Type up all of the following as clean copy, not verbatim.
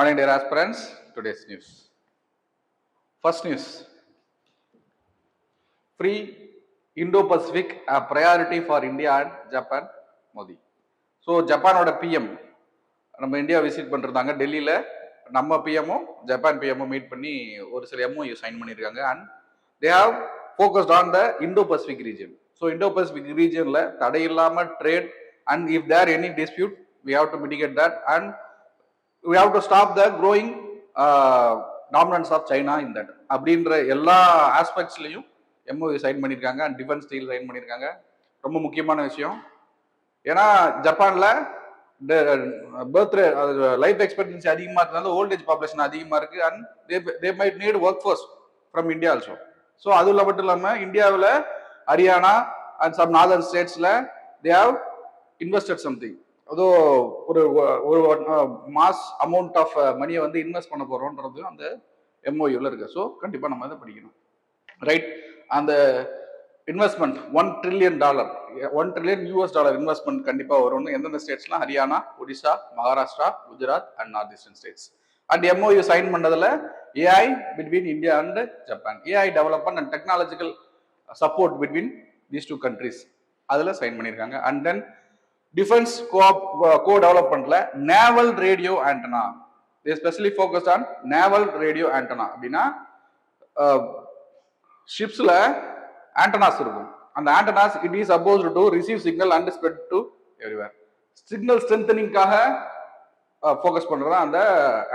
Morning, dear aspirants. Today's news. First news: free Indo-Pacific a priority for India and Japan. Modi. So ஜப்பானோட PM நம்ம India visit பண்ணிருந்தாங்க. டெல்லியில் நம்ம பிஎம்மும் Japan பிஎம்மும் meet பண்ணி ஒரு சில எம்ஓயு சைன் பண்ணியிருக்காங்க. And they have focused on the Indo Pacific region. So Indo Pacific ரீஜனில் தடையில்லாமல் trade and if there any dispute we have to mitigate that and we have to stop the growing dominance of China in that. அப்படின்ற எல்லா ஆஸ்பெக்ட்ஸ்லையும் MoU sign பண்ணியிருக்காங்க. And defence deal sign பண்ணியிருக்காங்க. ரொம்ப முக்கியமான விஷயம். ஏன்னா ஜப்பான்ல பர்த் ரேட் லைஃப் எக்ஸ்பெக்டன்சி அதிகமாக இருக்கிறதுனால ஓல்டேஜ் பாப்புலேஷன் அதிகமாக இருக்கு. And they might need work force from India also. So அது மட்டும் இல்லாமல் இந்தியாவில் ஹரியானா அண்ட் சம் நார்தர்ன் ஸ்டேட்ஸ்ல தே ஹாவ் இன்வெஸ்டட் சம்திங். அதோ ஒரு மாஸ் அமௌண்ட் ஆஃப் மணியை வந்து இன்வெஸ்ட் பண்ண போறோம்ன்றது அந்த எம்ஓயூல இருக்கு. ஸோ கண்டிப்பா நம்ம அதை படிக்கணும். ரைட், அந்த இன்வெஸ்ட்மெண்ட் $1 trillion இன்வெஸ்ட்மெண்ட் கண்டிப்பா வரும்னு எந்தெந்த ஸ்டேட்ஸ்லாம் Haryana, Odisha, Maharashtra, Gujarat and north eastern states. And MOU sign பண்ணதுல AI between India and Japan, AI development and technological support between these two countries அதுல சைன் பண்ணியிருக்காங்க. அண்ட் தென் டிஃபென்ஸ் co-developmentல naval radio antenna, especially focused on naval radio antenna. அப்படின்னா ஷிப்ஸ்ல antennas இருக்கும். அந்த antennas it is supposed to receive signal and spread to everywhere. Signal ஸ்ட்ரென்தனிங்காக focus பண்றதா அந்த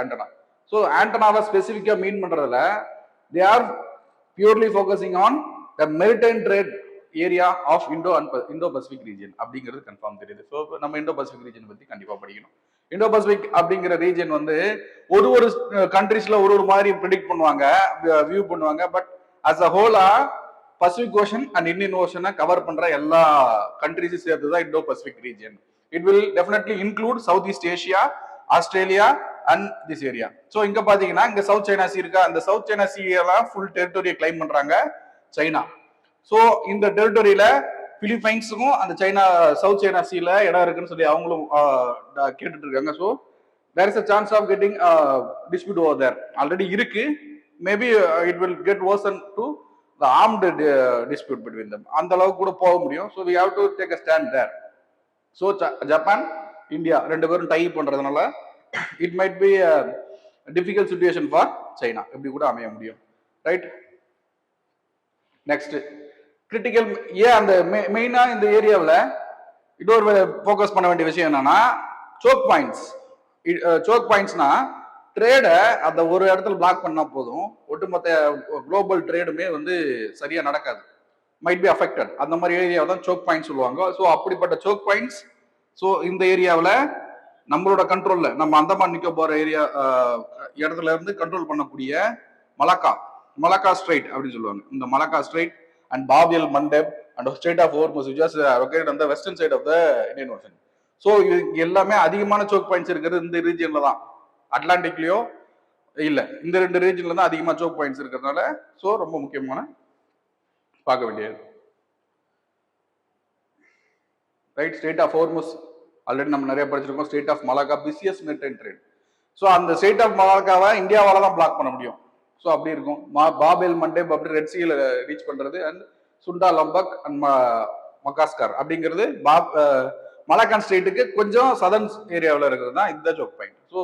ஆண்டனா. ஸோ ஆண்டனாவை ஸ்பெசிஃபிக்கா மீன் பண்றதுல they are purely focusing on the maritime trade area of Indo Pacific region அப்படிங்கிறது கன்ஃபார்ம் தெரியுது. ஸோ நம்ம இண்டோ பசிபிக் ரீஜன் பத்தி கண்டிப்பா படிக்கணும். இண்டோ பசிபிக் அப்படிங்கிற ரீஜன் வந்து ஒரு கண்ட்ரிஸ்ல ஒரு மாதிரி ப்ரிடிக்ட் பண்ணுவாங்க, வியூ பண்ணுவாங்க. But as a whole Pacific Ocean and Indian ஓஷனை கவர் பண்ற எல்லா கண்ட்ரிஸும் சேர்த்து தான் Indo Pacific region. It will definitely include south east Asia, Australia and this area. So இங்க பாத்தீங்கன்னா இங்க சவுத் சைனா சி இருக்கா, அந்த சவுத் சைனா சீலாம் ஃபுல் டெரிட்டோரியை கிளைம் பண்றாங்க சைனா. ஸோ இந்த டெரிட்டோரியில பிலிப்பைன்ஸுக்கும் அந்த சைனா சவுத் சைனா சீல இடம் இருக்குன்னு சொல்லி அவங்களும் கேட்டுட்டு இருக்காங்க. So there is a chance of getting dispute over there. Already இருக்கு. Maybe it will get worsen to the armed dispute between them. அந்த அளவுக்கு கூட போக முடியும். So we have to take a stand there. So Japan India ரெண்டு பேரும் tie பண்றதுனால it might be difficult situation for China, இப்படி கூட அமைய முடியும். Right, next critical. ஏன் அந்த மெயினா இந்த ஏரியாவில் இன்னொரு ஃபோக்கஸ் பண்ண வேண்டிய விஷயம் என்னன்னா சோக் பாயிண்ட்ஸ். சோக் பாயிண்ட்ஸ்னா ட்ரேடை அந்த ஒரு இடத்துல பிளாக் பண்ணா போதும், ஒட்டுமொத்த குளோபல் ட்ரேடுமே வந்து சரியா நடக்காது, மைட் பி அஃபெக்டட். அந்த மாதிரி ஏரியாவை தான் சோக் பாயிண்ட்ஸ் சொல்லுவாங்க. ஸோ அப்படிப்பட்ட சோக் பாயிண்ட்ஸ் ஸோ இந்த ஏரியாவில் நம்மளோட கண்ட்ரோல்ல, நம்ம அந்தமான் நிக்கோபார் ஏரியா இடத்துல இருந்து கண்ட்ரோல் பண்ணக்கூடிய மலாக்கா ஸ்ட்ரைட் அப்படின்னு சொல்லுவாங்க. இந்த Malacca straight and Bab el Mandeb and Strait of Hormuz, which is located on the western side of the Indian Ocean. So எல்லாமே அதிகமான சோக் பாயிண்ட்ஸ் இருக்கிறது இந்த ரீஜன்ல தான். அட்லாண்டிக்லயோ இல்ல, இந்த ரெண்டு ரீஜன்ல தான் அதிகமா சோக் பாயிண்ட்ஸ் இருக்கிறதுனால ஸோ ரொம்ப முக்கியமான பார்க்க வேண்டியது. Right, strait of Hormuz already நம்ம நிறைய படிச்சிருக்கோம். Strait of Malacca busiest maritime trade. So அந்த ஸ்ட்ரெயிட் ஆஃப் மலாக்காவை இந்தியாவால தான் பிளாக் பண்ண முடியும். ஸோ அப்படி இருக்கும். பாபேல் மண்டேப் அப்படி ரெட் சீல ரீச் பண்றது and Sunda Lombok and Makassar அப்படிங்கிறது மலாக்கான் ஸ்டேட்டுக்கு கொஞ்சம் சதர்ன் ஏரியாவில் இருக்கிறது தான் இந்த choke point. So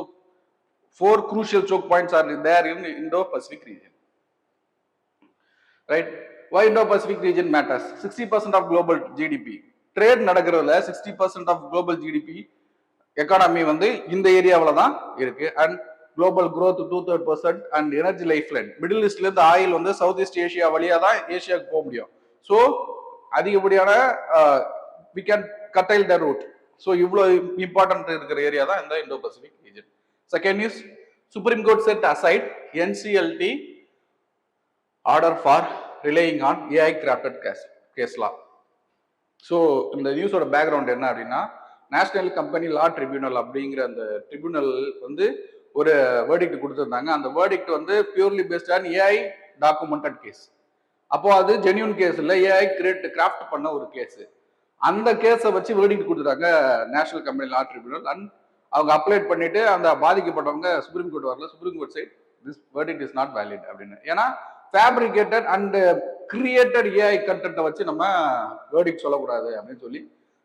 4 crucial choke points are there in Indo-Pacific region. Right? Why Indo-Pacific region matters? 60% of global GDP. Trade நடக்கிறதுல 60% of global GDP எக்கானமி வந்து இந்த ஏரியாவில் தான் இருக்கு. And global growth 2/3% and energy life line. Middle ஈஸ்ட்ல இருந்து oil வந்து south east Asia வழியா தான் ஏஷியாவுக்கு போக முடியும். ஸோ அதிகப்படியான we can curtail the route. So இவ்வளோ இம்பார்ட்டன்ட் இருக்கிற ஏரியா தான் இந்த Indo Pacific region. Second news, Supreme Court set aside NCLT order for relying on AI crafted case law. So இந்த நியூஸோட பேக்ரவுண்ட் என்ன அப்படின்னா, நேஷனல் கம்பெனி லா ட்ரிபியூனல் அப்படிங்கிற அந்த ட்ரிபியூனல் வந்து ஒரு வேர்டிக்ட் கொடுத்துருந்தாங்க. அந்த வேர்டிக்ட் வந்து purely based on AI documented case. அப்போ அது ஜென்யூன் கேஸ் இல்லை, AI கிராஃப்ட் பண்ண ஒரு கேஸ். அந்த கேஸை வச்சு வேர்டிக்ட் கொடுத்துட்டாங்க National Company Law Tribunal. And அவங்க அப்ளைட் பண்ணிட்டு அந்த பாதிக்கப்பட்டவங்க சுப்ரீம் கோர்ட் வரல, Supreme Court said this verdict is not valid அப்படின்னு. ஏன்னா ஃபேப்ரிகேட்டட் அண்ட் கிரியேட்டட் ஏஐ கண்டென்ட்டை வச்சு நம்ம verdict சொல்லக்கூடாது அப்படின்னு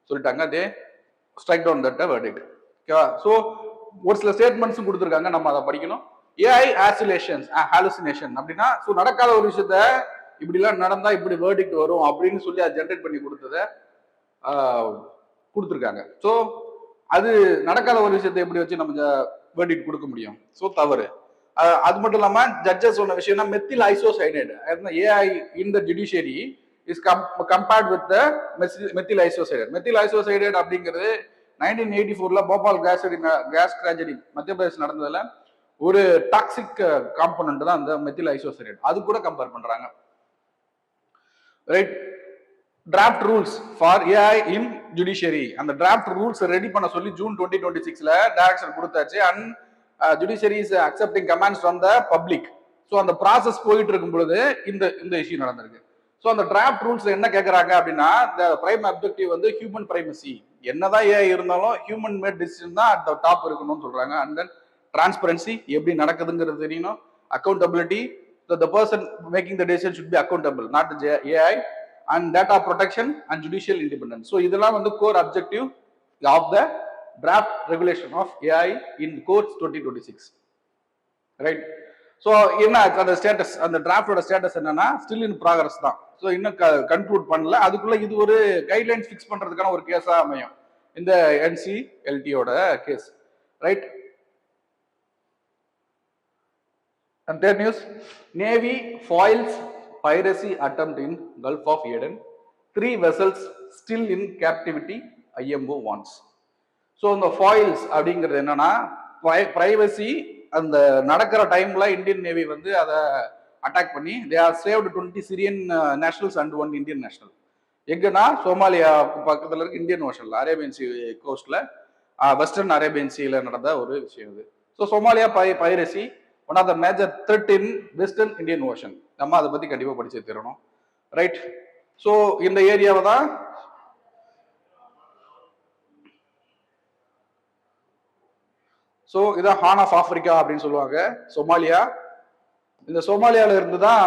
சொல்லிட்டாங்க. தே ஸ்ட்ரைக் டவுன் தட் verdict. ஓகேவா? ஸோ ஒரு சில ஸ்டேட்மெண்ட்ஸும் கொடுத்துருக்காங்க, நம்ம அதை படிக்கணும். ஏஐ ஆசிலேஷன்ஸ் ஹாலுசினேஷன் அப்படின்னா ஸோ நடக்காத ஒரு விஷயத்த இப்படிலாம் நடந்தா இப்படி verdict வரும் அப்படின்னு சொல்லி அதை ஜென்ரேட் பண்ணி கொடுத்ததை கொடுத்துருக்காங்க. ஸோ அது நடக்காத ஒரு விஷயத்தை எப்படி வச்சு நம்ம verdict கொடுக்க முடியும்? ஸோ தவறு. அது மட்டும் இல்லாம ஜட்ஜஸ் சொன்ன விஷயம்னா methyl isocyanate AI in the judiciary is compared with the methyl isocyanate. Methyl isocyanate அப்படிங்கிறது 1984 போபால் கேஸ் ட்ராஜடி மத்திய பிரதேஷ் நடந்ததுல ஒரு டாக்ஸிக் காம்பனன்ட் தான் அந்த மெத்தில் ஐசோசைனேட். அது கூட கம்பேர் பண்றாங்க. Right. Draft rules for AI in judiciary, அந்த டிராஃப்ட் ரூல்ஸ் ரெடி பண்ண சொல்லி ஜூன் 2026 டைரக்ஷன் கொடுத்தாச்சு. And judiciary is accepting comments from the public. So அந்த ப்ராசஸ் போயிட்டு இருக்கும் பொழுது இந்த இஷ்யூ நடந்திருக்கு. ஸோ அந்த டிராஃப்ட் ரூல்ஸ் என்ன கேட்கறாங்க அப்படின்னா, இந்த பிரைம் அப்ஜெக்டிவ் வந்து ஹியூமன் பிரைமசி, என்னதான் ஏஐ இருந்தாலும் ஹியூமன் மேட் டிசிஷன் தான் அட் த டாப் இருக்கணும்னு சொல்றாங்க. அண்ட் தென் டிரான்ஸ்பரன்சி, எப்படி நடக்குதுங்கிறது தெரியணும். Accountability, the person making the decision should be accountable, not AI. And data protection and judicial independence. So இதெல்லாம் வந்து core objective of the draft regulation of AI in courts 2026. Right. So என்ன அந்த status, அந்த டிராஃப்டோட status என்னன்னா still in progress தான். So இன்னும் conclude பண்ணல. அதுக்குள்ள இது ஒரு கைட்லைன்ஸ் ஃபிக்ஸ் பண்றதுக்கான ஒரு கேஸா அமையும் இந்த என்சிஎல்டியோட case. Right. And third news, Navy foils piracy attempt in Gulf of Aden. 3 vessels still in captivity, IMO warns. So இந்த ஃபாயில்ஸ் அப்படிங்கிறது என்னன்னா பிரைவசி, அந்த நடக்கிற டைம்ல இந்தியன் நேவி வந்து அதை அட்டாக் பண்ணி they are saved 20 Syrian nationals and 1 Indian national. எங்கன்னா சோமாலியா பக்கத்தில் இருக்க இந்தியன் ஓஷன்ல, அரேபியன் சி கோஸ்ட்ல, வெஸ்டர்ன் அரேபியன் சீல நடந்த ஒரு விஷயம் இது. So Somalia piracy one of the major threat in western Indian ocean. நம்ம அதை பத்தி கண்டிப்பா படிச்சு தரணும். ரைட். ஸோ இந்த ஏரியாவை தான் ஸோ இதான் ஹார்ன் ஆஃப் ஆப்பிரிக்கா அப்படின்னு சொல்லுவாங்க சோமாலியா. இந்த சோமாலியால இருந்து தான்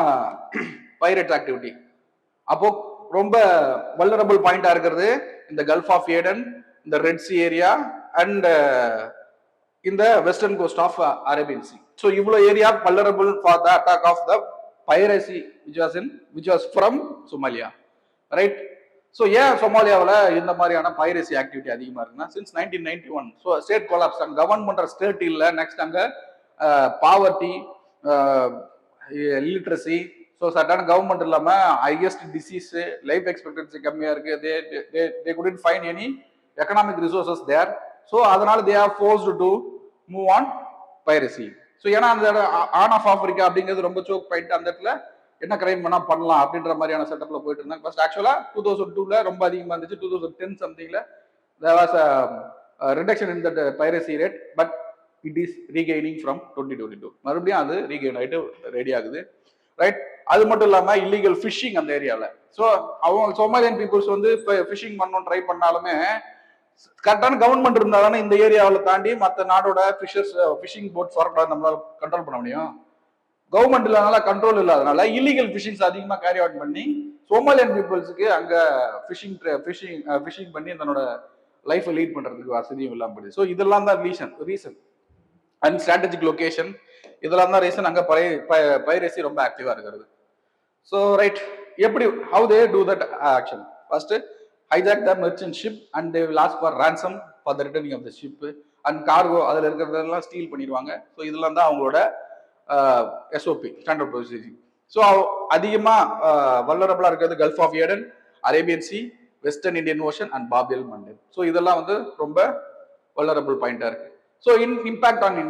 பைரேட் ஆக்டிவிட்டி. அப்போ ரொம்ப வல்னரபிள் பாயிண்டா இருக்கிறது இந்த கல்ஃப் ஆஃப் ஏடன், இந்த ரெட் சி ஏரியா அண்ட் இந்த western coast of Arabian sea. So இவ்வளவு area vulnerable for the attack of the piracy which was from Somalia. Right. So ஏன் சோமாலியாவில் இந்த மாதிரியான பைரசி ஆக்டிவிட்டி அதிகமாக இருக்குன்னா, சின்ஸ் 1991 ஸோ ஸ்டேட் கொலாப்ஸ், அங்கே கவர்ன் பண்ணுற ஸ்டேட் இல்லை. நெக்ஸ்ட் அங்கே பாவர்ட்டி, லிட்ரஸி, ஸோ சட்டான கவர்மெண்ட் இல்லாமல் ஹையஸ்ட் டிசீஸ், லைஃப் எக்ஸ்பெக்டன்சி கம்மியாக இருக்கு. They couldn't find any economic resources there. So அதனால they are forced to move on piracy. So ஏன்னா அந்த ஹார்ன் ஆஃப் ஆப்பிரிக்கா அப்படிங்கிறது ரொம்ப சோக் பாயிண்ட். அந்த இடத்துல என்ன கிரைம் பண்ணா பண்ணலாம் அப்படின்ற மாதிரியான செட்டப்ல போயிட்டு இருந்தாங்க. ஃபர்ஸ்ட் ஆக்சுவலா 2002ல ரொம்ப அதிகமா இருந்துச்சு. 2010 சம்திங்ல there was a reduction in that piracy rate, but it is regaining from 2022. மறுபடியும் அது ரீகெயின் ஆயிட்டு ரெடி ஆகுது. ரைட். அது மட்டும் இல்லாம இல்லீகல் ஃபிஷிங் அந்த ஏரியால. ஸோ அவங்க சோமாலியன் பீப்புள்ஸ் வந்து ஃபிஷிங் பண்ணணும் ட்ரை பண்ணாலுமே கரெக்டான கவர்மெண்ட் இருந்தாலும் இந்த ஏரியாவில் தாண்டி மற்ற நாடோட ஃபிஷிங் போட்ஸ் வரக்கூடாது, நம்மளால கண்ட்ரோல் பண்ண முடியும். கவர்மெண்ட் இல்லாதனால, கண்ட்ரோல் இல்லாதனால இல்லீகல் ஃபிஷிங்ஸ் அதிகமாக கேரி அவுட் பண்ணி சோமாலியன் பீப்புள்ஸுக்கு அங்கே ஃபிஷிங் பண்ணி தன்னோட லைஃப்பை லீட் பண்ணுறதுக்கு வசதியும் இல்லாமல் போயிடுது. ஸோ இதெல்லாம் தான் ரீசன் அண்ட் ஸ்ட்ராட்டஜிக் லொகேஷன், இதெல்லாம் தான் ரீசன் அங்கே பைரசி ரொம்ப ஆக்டிவாக இருக்கிறது. So right. எப்படி how they do that action? First hijack the merchant ship and they will ask for ransom for the returning of the ship and cargo, அதில் இருக்கிறதெல்லாம் steel பண்ணிடுவாங்க. ஸோ இதெல்லாம் தான் அவங்களோட எஸ்ஓபி, ஸ்டாண்டர்ட் ப்ரொசீஜர். ஸோ அதிகமாக வல்னரபிளா இருக்கிறது gulf of Aden, Arabian sea, western Indian ocean and Bab el Mandeb. So இதெல்லாம் வந்து ரொம்ப வல்னரபிள் பாயிண்டா இருக்கு. ஸோ இம்பாக்ட் ஆன்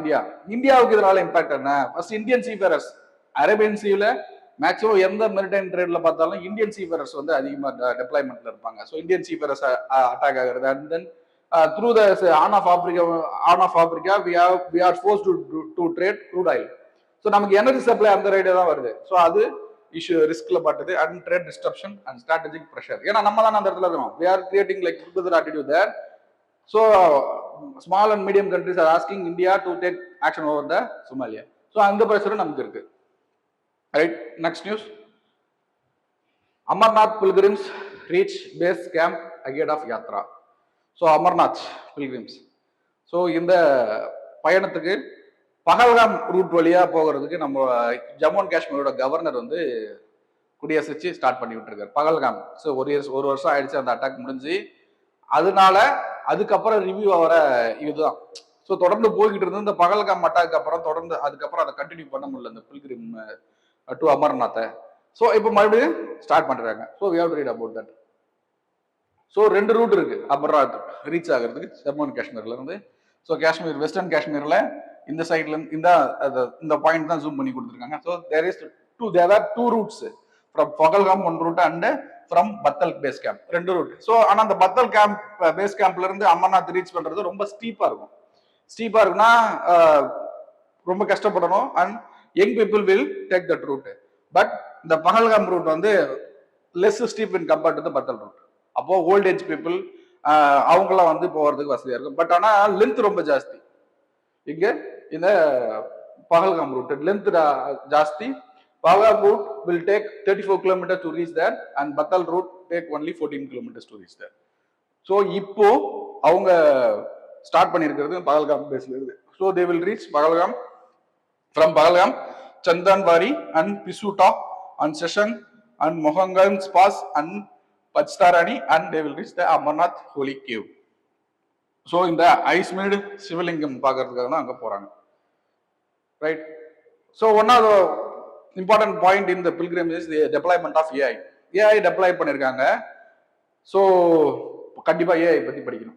இந்தியாவுக்கு இதனால இம்பாக்ட் என்ன? ஃபர்ஸ்ட் இந்தியன் சீஃபேரர்ஸ், அரேபியன் சீல மேக்ஸிமம் எந்த மெரிடைம் ட்ரேட்ல பார்த்தாலும் இந்தியன் சீஃபேரர்ஸ் வந்து அதிகமாக டெப்ளாய்மெண்ட்ல இருப்பாங்க. ஸோ இந்தியன் சீஃபேரர்ஸ் அட்டாக் ஆகிறது. And then through the horn of Africa we are forced to trade crude oil. So நமக்கு எனர்ஜி சப்ளை அந்த ரைடே தான் வருது. ஸோ அது இஷ்யூ ரிஸ்க்ல பட்டது. And trade disruption and strategic pressure. ஏன்னா நம்ம தானே அந்த இடத்துல இருக்கோம். we are creating like attitude there. So small and medium countries are asking India to take action over the Somalia. So அந்த ப்ரெஷரும் நமக்கு இருக்கு. Right, next news. Amarnath pilgrims reach base camp ahead of Yatra. So Amarnath pilgrims, so இந்த பயணத்துக்கு Pahalgam root வழியா போகிறதுக்கு நம்ம Jammu and காஷ்மீரோட governor வந்து குடியரசு ஸ்டார்ட் பண்ணி விட்டுருக்காரு பகல்காம். ஸோ ஒரு வருஷம் ஆயிடுச்சு அந்த அட்டாக் முடிஞ்சு. அதனால அதுக்கப்புறம் ரிவ்யூ ஆகிற இதுதான். ஸோ தொடர்ந்து போய்கிட்டு இருந்தது இந்த பகல்காம் அட்டாக்கு அப்புறம் தொடர்ந்து அதுக்கப்புறம் அதை கண்டினியூ பண்ண முடியல இந்த பில்கிரிம் டு அமர்நாத்தை. ஸோ இப்போ மறுபடியும் ஸ்டார்ட் பண்றாங்க. So we have to read about that. So 2 route இருக்கு அமர்நாத் ரீச் ஆகிறதுக்கு ஜம்மு அண்ட் காஷ்மீர்ல இருந்து. ஸோ காஷ்மீர் வெஸ்டர்ன் காஷ்மீர்ல இந்த சைட்ல இருந்து இந்த பாயிண்ட் தான் ஜூம் பண்ணி கொடுத்துருக்காங்க. So there are 2 routes from Pahalgam 1 route and from Baltal base camp 2 route. So ஆனா அந்த பத்தல் கேம்ப் பேஸ் கேம்ப்ல இருந்து அமர்நாத் ரீச் பண்றது ரொம்ப ஸ்டீப்பா இருக்கும். ஸ்டீப்பா இருக்குன்னா ரொம்ப கஷ்டப்படணும். And young people will take that route. But இந்த பகல்காம் ரூட் வந்து less steep in compared to the Baltal route. அப்போ ஓல்ட் ஏஜ் பீப்புள் அவங்களாம் வந்து போகிறதுக்கு வசதியா இருக்கும். பட் ஆனா லென்த் ரொம்ப ஜாஸ்தி. இங்க இந்த பகல்காம் ரூட் லென்த் ஜாஸ்தி. Pahalgam route will take 34 kilometers to reach there and Batal route take only 14 kilometers to reach there. So இப்போ அவங்க ஸ்டார்ட் பண்ணியிருக்கிறது பகல்காம் பேஸ்ல இருக்கு. So they will reach Pahalgam from Pahalgam, Chandanwari and Pisuta and Session and Mohangan's Pass and Pachtarani and they will reach the Amarnath Holy Cave. So இந்த ஐஸ்மேடு சிவலிங்கம் பார்க்கறதுக்காக தான் அங்க போறாங்க. Right. So one of the important point in the pilgrim is the deployment of AI. AI deploy பண்ணிருக்காங்க. So கண்டிப்பா AI பத்தி படிக்கணும்.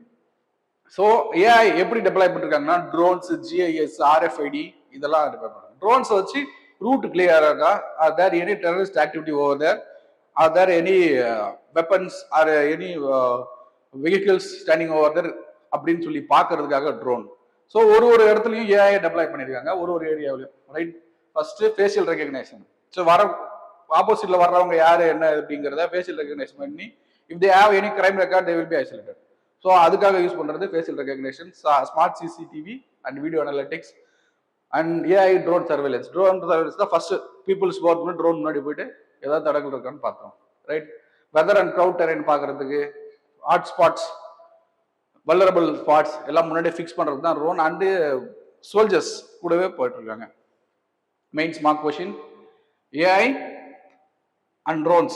So AI எப்படி டெப்ளாய் பண்ணிருக்காங்கன்னா ட்ரோன்ஸ், ஜிஐஎஸ், ஆர்எஃப்ஐடி இதெல்லாம் டெப்ளாய் பண்ணுறாங்க. ட்ரோன்ஸ் வச்சு ரூட் கிளியர் இருக்கா, are there any terrorist activity over there, are there any weapons or any vehicles standing over there அப்படின்னு சொல்லி பார்க்கறதுக்காக ட்ரோன். ஸோ ஒரு இடத்துலையும் AI டெப்ளாய் பண்ணியிருக்காங்க ஒரு ஏரியாவிலையும். Right. First facial recognition. So ஆப்போசிட்ல வர்றவங்க யாரு என்ன அப்படிங்கிறத ஃபேஷியல் ரெகக்னேஷன் பண்ணி if they have any crime record they will be isolated. So அதுக்காக யூஸ் பண்றது facial recognition, smart CCTV and video analytics and AI drone surveillance. Drone surveillance தான் first peoples work பண்ணி ட்ரோன் முன்னாடி போயிட்டு ஏதாவது தடங்கள் இருக்கான்னு பார்த்தோம். Right. Weather and crowd terrain பார்க்கறதுக்கு, ஹாட் ஸ்பாட்ஸ், வல்னரபிள் ஸ்பாட்ஸ் எல்லாம் முன்னாடி ஃபிக்ஸ் பண்றது தான் ட்ரோன். அண்டு சோல்ஜர்ஸ் கூடவே போயிட்டு இருக்காங்க. Main mark question: AI and drones.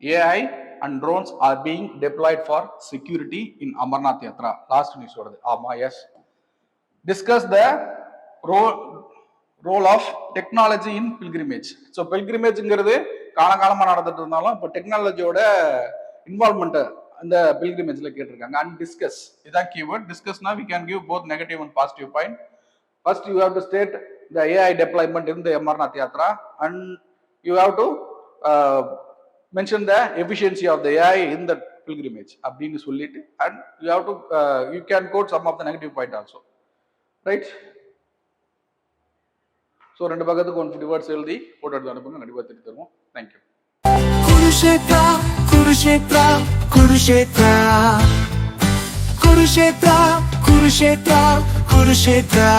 AI and drones are being deployed for security in Amarnath Yatra. Last news order. Yes. Discuss the role of technology in pilgrimage. So pilgrimage ங்கிறது காலகாலமா நடந்துட்டு இருந்தாலும் இப்போ டெக்னாலஜியோட involvement அந்த பில்கிரிமேஜ்ல கேட்டிருக்காங்க. And discuss இதான் keyword. டிஸ்கஸ்னா we can give both negative and positive point. First, you have to state the AI deployment in the Amarnath Yatra, and you have to mention the efficiency of the AI in the pilgrimage. அப்படின்னு சொல்லிட்டு, and you have to you can quote some of the negative point also, right? So ரெண்டு பக்கத்துக்கு 150 words எழுதி போட்டு எடுத்து அனுப்புங்க. கண்டிப்பா திருப்பி தருவோம். Thank you. Kurukshetra, Kurukshetra, Kurukshetra, Kurukshetra, Kurukshetra, Kurukshetra.